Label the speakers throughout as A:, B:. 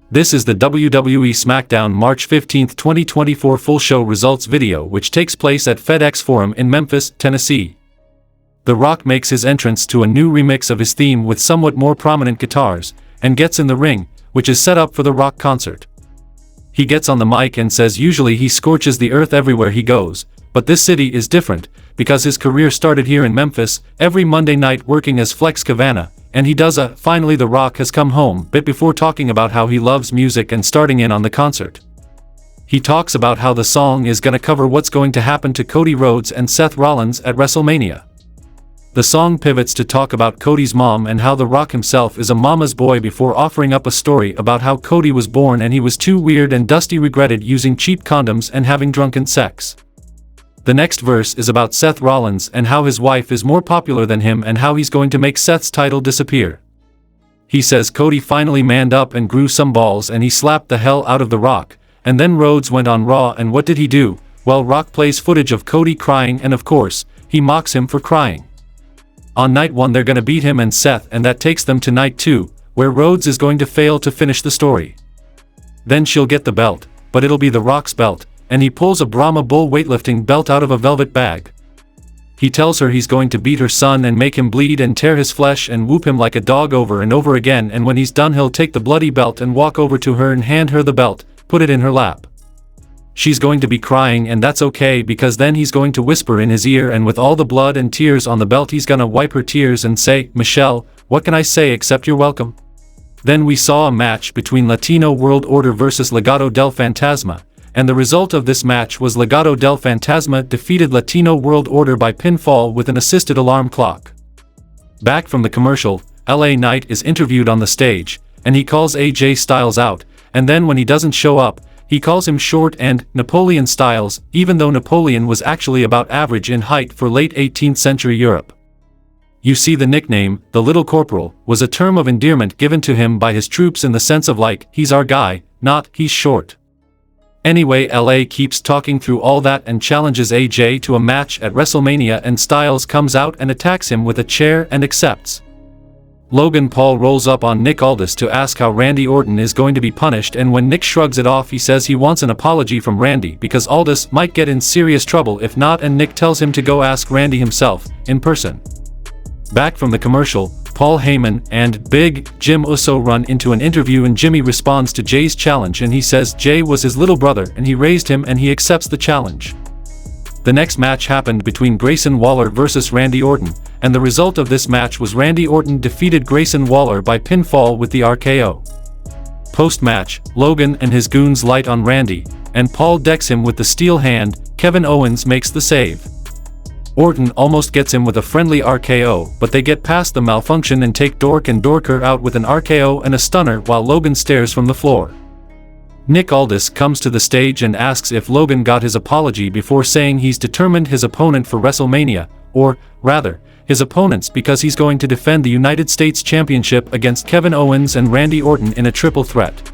A: This is the WWE Smackdown March 15, 2024 full show results video which takes place at FedExForum in Memphis, Tennessee. The Rock makes his entrance to a new remix of his theme with somewhat more prominent guitars, and gets in the ring, which is set up for the Rock concert. He gets on the mic and says usually he scorches the earth everywhere he goes, but this city is different, because his career started here in Memphis, every Monday night working as Flex Cavana, and he does a "Finally the Rock has come home" bit before talking about how he loves music and starting in on the concert. He talks about how the song is gonna cover what's going to happen to Cody Rhodes and Seth Rollins at WrestleMania. The song pivots to talk about Cody's mom and how The Rock himself is a mama's boy before offering up a story about how Cody was born and he was too weird and Dusty regretted using cheap condoms and having drunken sex. The next verse is about Seth Rollins and how his wife is more popular than him and how he's going to make Seth's title disappear. He says Cody finally manned up and grew some balls and he slapped the hell out of The Rock, and then Rhodes went on Raw and what did he do? Well, Rock plays footage of Cody crying and of course, he mocks him for crying. On night 1 they're gonna beat him and Seth and that takes them to night 2, where Rhodes is going to fail to finish the story. Then she'll get the belt, but it'll be The Rock's belt, and he pulls a Brahma Bull weightlifting belt out of a velvet bag. He tells her he's going to beat her son and make him bleed and tear his flesh and whoop him like a dog over and over again, and when he's done he'll take the bloody belt and walk over to her and hand her the belt, put it in her lap. She's going to be crying and that's okay because then he's going to whisper in his ear and with all the blood and tears on the belt he's gonna wipe her tears and say, "Michelle, what can I say except you're welcome?" Then we saw a match between Latino World Order vs Legado del Fantasma, and the result of this match was Legado del Fantasma defeated Latino World Order by pinfall with an assisted alarm clock. Back from the commercial, LA Knight is interviewed on the stage, and he calls AJ Styles out, and then when he doesn't show up, he calls him short and Napoleon Styles, even though Napoleon was actually about average in height for late 18th century Europe. You see, the nickname, the Little Corporal, was a term of endearment given to him by his troops in the sense of like, he's our guy, not, he's short. Anyway, LA keeps talking through all that and challenges AJ to a match at WrestleMania and Styles comes out and attacks him with a chair and accepts. Logan Paul rolls up on Nick Aldis to ask how Randy Orton is going to be punished, and when Nick shrugs it off he says he wants an apology from Randy because Aldis might get in serious trouble if not, and Nick tells him to go ask Randy himself, in person. Back from the commercial, Paul Heyman and Big Jim Uso run into an interview and Jimmy responds to Jay's challenge and he says Jay was his little brother and he raised him and he accepts the challenge. The next match happened between Grayson Waller vs Randy Orton, and the result of this match was Randy Orton defeated Grayson Waller by pinfall with the RKO. Post-match, Logan and his goons light on Randy, and Paul decks him with the steel hand. Kevin Owens makes the save. Orton almost gets him with a friendly RKO, but they get past the malfunction and take Dork and Dorker out with an RKO and a stunner while Logan stares from the floor. Nick Aldis comes to the stage and asks if Logan got his apology before saying he's determined his opponent for WrestleMania, or, rather, his opponents, because he's going to defend the United States Championship against Kevin Owens and Randy Orton in a triple threat.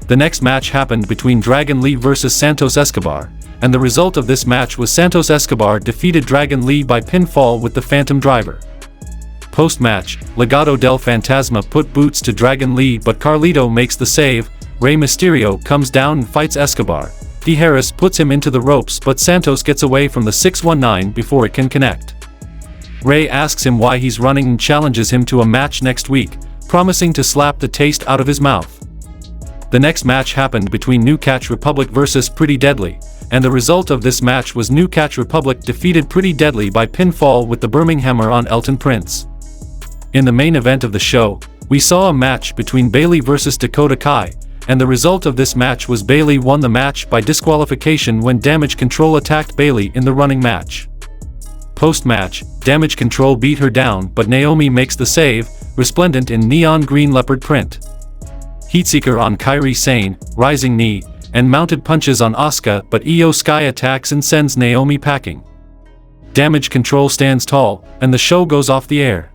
A: The next match happened between Dragon Lee vs Santos Escobar, and the result of this match was Santos Escobar defeated Dragon Lee by pinfall with the Phantom Driver. Post-match, Legado del Fantasma put boots to Dragon Lee but Carlito makes the save. Rey Mysterio comes down and fights Escobar. D. Harris puts him into the ropes but Santos gets away from the 619 before it can connect. Rey asks him why he's running and challenges him to a match next week, promising to slap the taste out of his mouth. The next match happened between New Catch Republic vs Pretty Deadly, and the result of this match was New Catch Republic defeated Pretty Deadly by pinfall with the Birminghammer on Elton Prince. In the main event of the show, we saw a match between Bayley vs Dakota Kai, and the result of this match was Bayley won the match by disqualification when Damage Control attacked Bayley in the running match. Post-match, Damage Control beat her down but Naomi makes the save, resplendent in neon green leopard print. Heatseeker on Kairi Sane, rising knee, and mounted punches on Asuka, but Io Sky attacks and sends Naomi packing. Damage Control stands tall, and the show goes off the air.